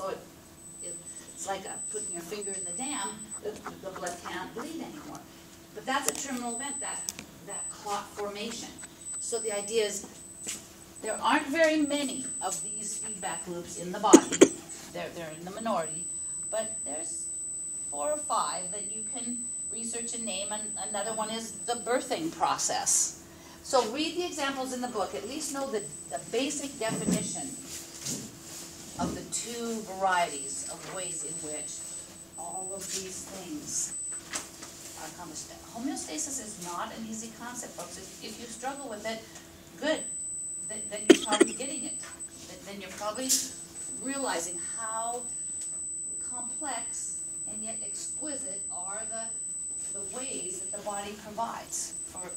so it's like putting your finger in the dam, the blood can't bleed anymore. But that's a terminal event, that clot formation. So the idea is there aren't very many of these feedback loops in the body. They're in the minority, but there's 4 or 5 that you can research and name, and another one is the birthing process. So read the examples in the book, at least know the basic definition of the 2 varieties of ways in which all of these things are accomplished. Homeostasis is not an easy concept, folks. If you struggle with it, good. Then you're probably getting it. Then you're probably realizing how complex and yet exquisite are the ways that the body provides for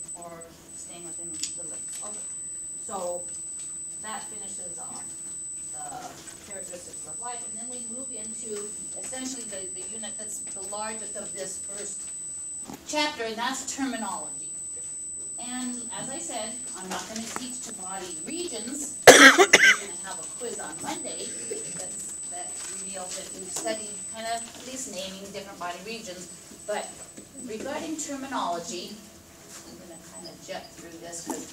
staying within the limits. Okay. So that finishes off the characteristics of life, and then we move into essentially the unit that's the largest of this first chapter, and that's terminology. And as I said, I'm not going to teach to body regions. We're going to have a quiz on Monday that reveals that we've studied kind of at least naming different body regions. But regarding terminology, I'm going to kind of jet through this because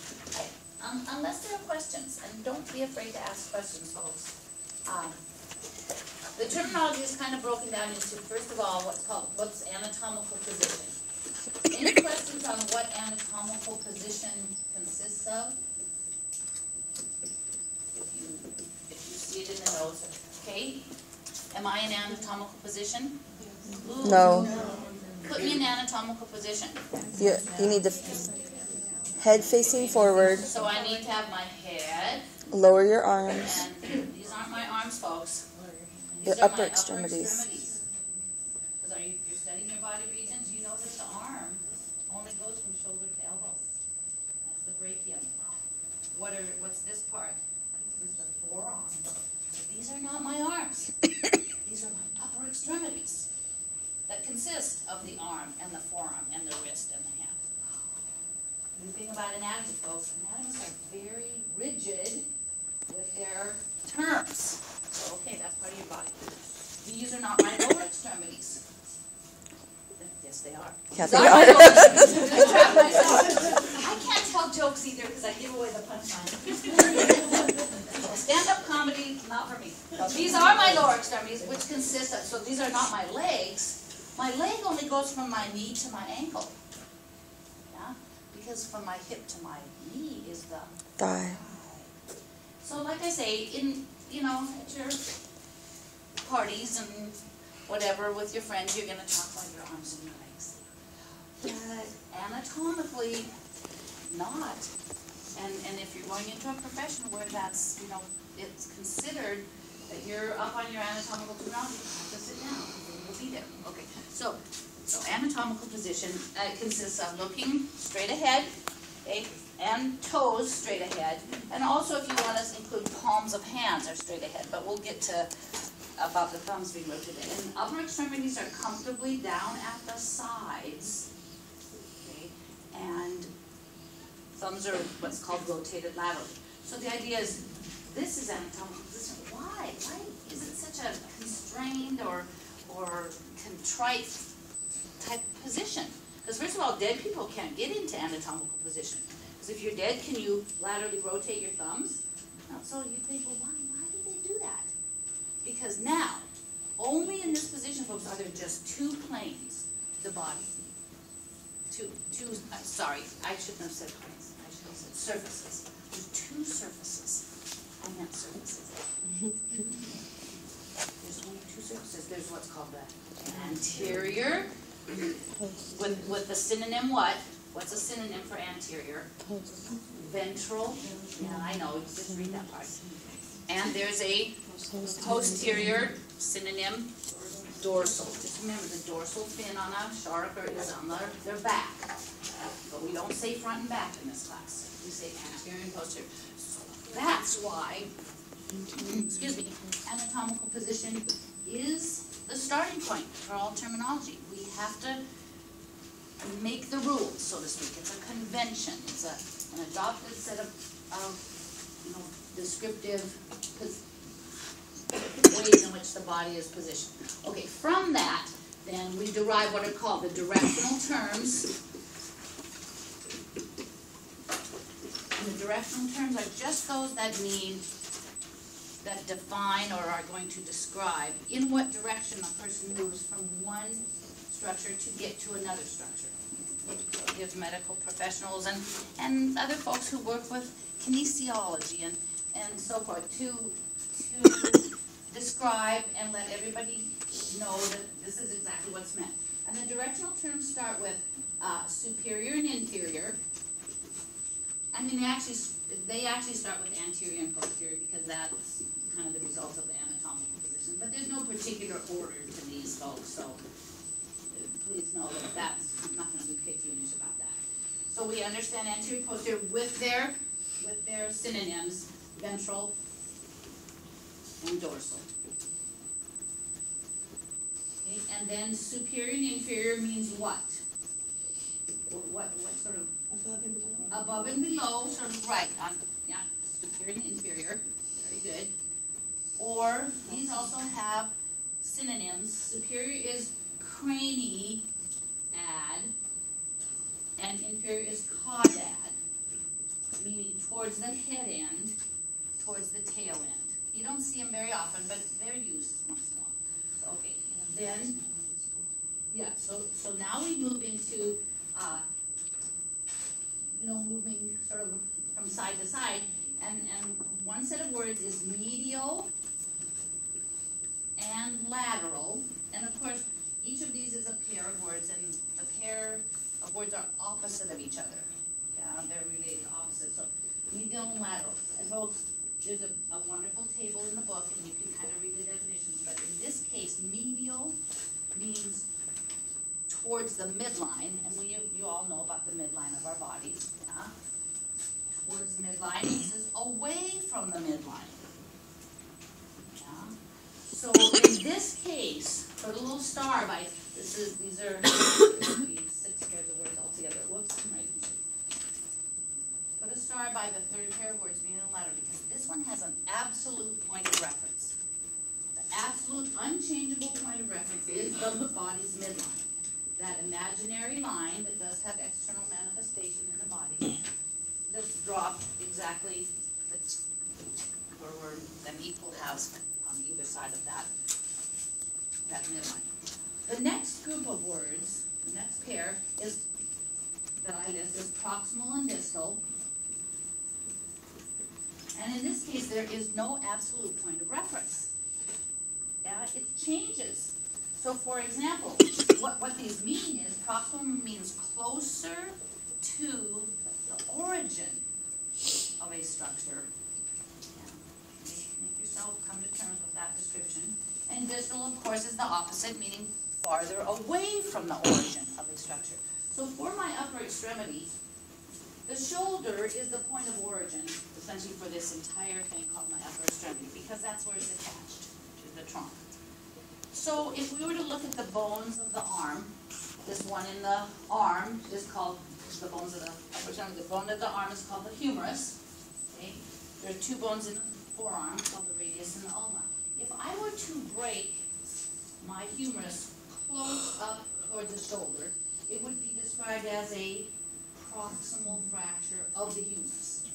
unless there are questions, and don't be afraid to ask questions, folks. The terminology is kind of broken down into, first of all, what's anatomical position. Any questions on what anatomical position consists of? If you see it in the notes, okay? Am I in anatomical position? Ooh. No. Put me in anatomical position. You need the head facing forward. So I need to have my head. Lower your arms. And these aren't my arms, folks. Your upper extremities. Because you're studying your body regions, you know that the arm only goes from shoulder to elbow. That's the brachium. What's this part? Is the forearm. So these are not my arms. These are my upper extremities that consist of the arm and the forearm and the wrist and the hand. The thing about anatomy, folks, anatomists are very rigid with their terms. So, okay, that's part of your body. These are not my lower extremities. Yes, they are. Yeah, they are. I can't tell jokes either because I give away the punchline. Stand-up comedy, not for me. These are my lower extremities, which consist of, so these are not my legs. My leg only goes from my knee to my ankle. Yeah? Because from my hip to my knee is the Thigh. So like I say, at your parties and whatever with your friends, you're going to talk about your arms and your legs. But anatomically, not. And if you're going into a profession where that's, it's considered that you're up on your anatomical terminology, you have to sit down. You'll be there. Okay. So anatomical position consists of looking straight ahead, okay, and toes straight ahead. And also, if you want to include palms of hands are straight ahead. But we'll get to about the thumbs being rotated. And upper extremities are comfortably down at the sides. Okay, and thumbs are what's called rotated laterally. So the idea is, this is anatomical position. Why? Why is it such a constrained or contrite type position? Because first of all, dead people can't get into anatomical position. Because if you're dead, can you laterally rotate your thumbs? No. So you think, well, why do they do that? Because now, only in this position, folks, are there just 2 planes to the body. Sorry, I shouldn't have said planes. I should have said surfaces. There's 2 surfaces. I meant surfaces. There's only 2 surfaces. There's what's called the anterior, with the synonym what? What's a synonym for anterior? Ventral. Yeah, I know. Just read that part. And there's a posterior synonym, dorsal. Just remember, the dorsal fin on a shark is on their back. But we don't say front and back in this class. We say anterior and posterior. So that's why, excuse me, anatomical position is the starting point for all terminology. We have to make the rules, so to speak. It's a convention. It's an adopted set of descriptive ways in which the body is positioned. Okay, from that, then we derive what are called the directional terms. And the directional terms are just those that define or are going to describe in what direction a person moves from one structure to get to another structure. It gives medical professionals and other folks who work with kinesiology and so forth to describe and let everybody know that this is exactly what's meant. And the directional terms start with superior and inferior. I mean, they actually start with anterior and posterior because that's kind of the result of the anatomical position. But there's no particular order to these folks, so please know that that's I'm not going to be picky-ish about that. So we understand anterior, posterior with their synonyms, ventral and dorsal. Okay, and then superior and inferior means what? What sort of? Above and below, sort of right on, yeah, superior and inferior, very good. Or these also have synonyms. Superior is craniad, and inferior is caudad, meaning towards the head end, towards the tail end. You don't see them very often, but they're used once in a while. So, okay, and then, yeah, so now we move into moving sort of from side to side, and one set of words is medial and lateral, and of course each of these is a pair of words, and the pair of words are opposite of each other. Yeah, they're related opposites. So medial and lateral, and folks, there's a wonderful table in the book, and you can kind of read the definitions. But in this case, medial means towards the midline, and you all know about the midline of our body. Yeah? Towards the midline, this is away from the midline. Yeah? So in this case, put a little star by these are 6 pairs of words altogether. Whoops, put a star by the third pair of words, medial and lateral, because this one has an absolute point of reference. The absolute unchangeable point of reference is the body's midline. That imaginary line that does have external manifestation in the body that's dropped exactly where an equal has on either side of that midline. The next group of words, the next pair is that I list is proximal and distal. And in this case, there is no absolute point of reference. Yeah, it changes. So, for example, what these mean is proximal means closer to the origin of a structure. Yeah. Make yourself come to terms with that description. And distal, of course, is the opposite, meaning farther away from the origin of a structure. So, for my upper extremity, the shoulder is the point of origin, essentially, for this entire thing called my upper extremity, because that's where it's attached to the trunk. So if we were to look at the bones of the arm, this one in the arm is called the bones of the upper extremity. The bone of the arm is called the humerus. Okay? There are 2 bones in the forearm called the radius and the ulna. If I were to break my humerus close up towards the shoulder, it would be described as a proximal fracture of the humerus.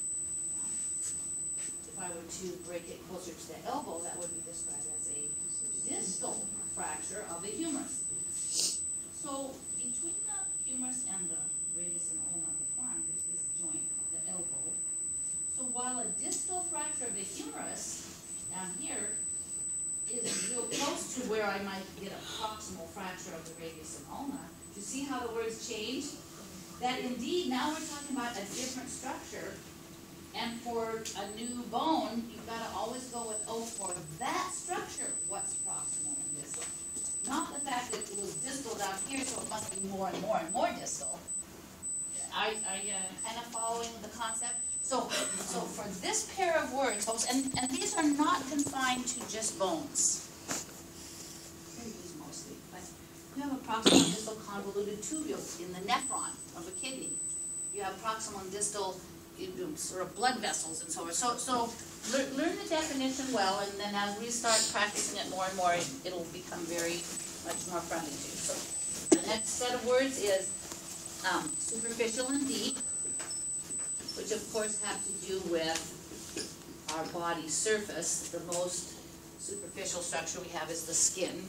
If I were to break it closer to the elbow, that would be described as a distal fracture of the humerus. So between the humerus and the radius and ulna of the forearm, there's this joint called the elbow. So while a distal fracture of the humerus down here is real close to where I might get a proximal fracture of the radius and ulna, you see how the words change? That indeed now we're talking about a different structure. And for a new bone, you've got to always go with, for that structure, what's proximal and distal. Not the fact that it was distal down here, so it must be more and more and more distal. Are you kind of following the concept? So for this pair of words, folks, and these are not confined to just bones. These mostly, but you have a proximal and distal convoluted tubule in the nephron of a kidney. You have proximal and distal sort of blood vessels and so on. So learn the definition well, and then as we start practicing it more and more, it'll become very much more friendly to you. So the next set of words is superficial and deep, which of course have to do with our body surface. The most superficial structure we have is the skin,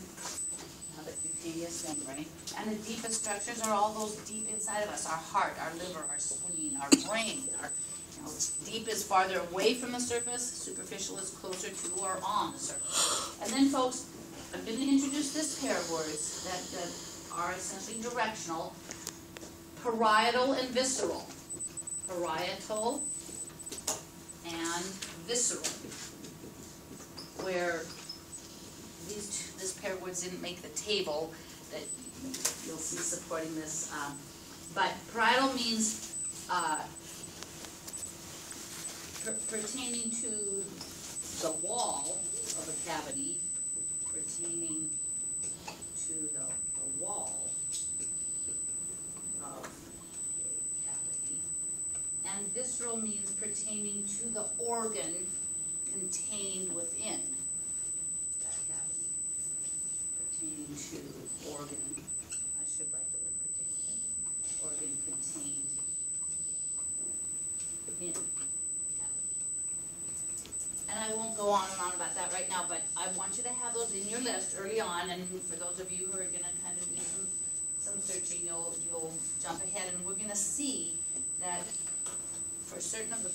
the cutaneous membrane, and the deepest structures are all those deep inside of us: our heart, our liver, our spleen, our brain. Deep is farther away from the surface, superficial is closer to or on the surface. And then, folks, I'm going to introduce this pair of words that are essentially directional: parietal and visceral. Parietal and visceral, where this pair of words didn't make the table that you'll see supporting this, but parietal means pertaining to the wall of a cavity, pertaining to the wall of a cavity, and visceral means pertaining to the organ contained within that cavity. Pertaining to organ, I should write the word pertaining, organ contained in cavity. And I won't go on and on about that right now, but I want you to have those in your list early on, and for those of you who are going to kind of do some searching, you'll jump ahead, and we're going to see that for certain of the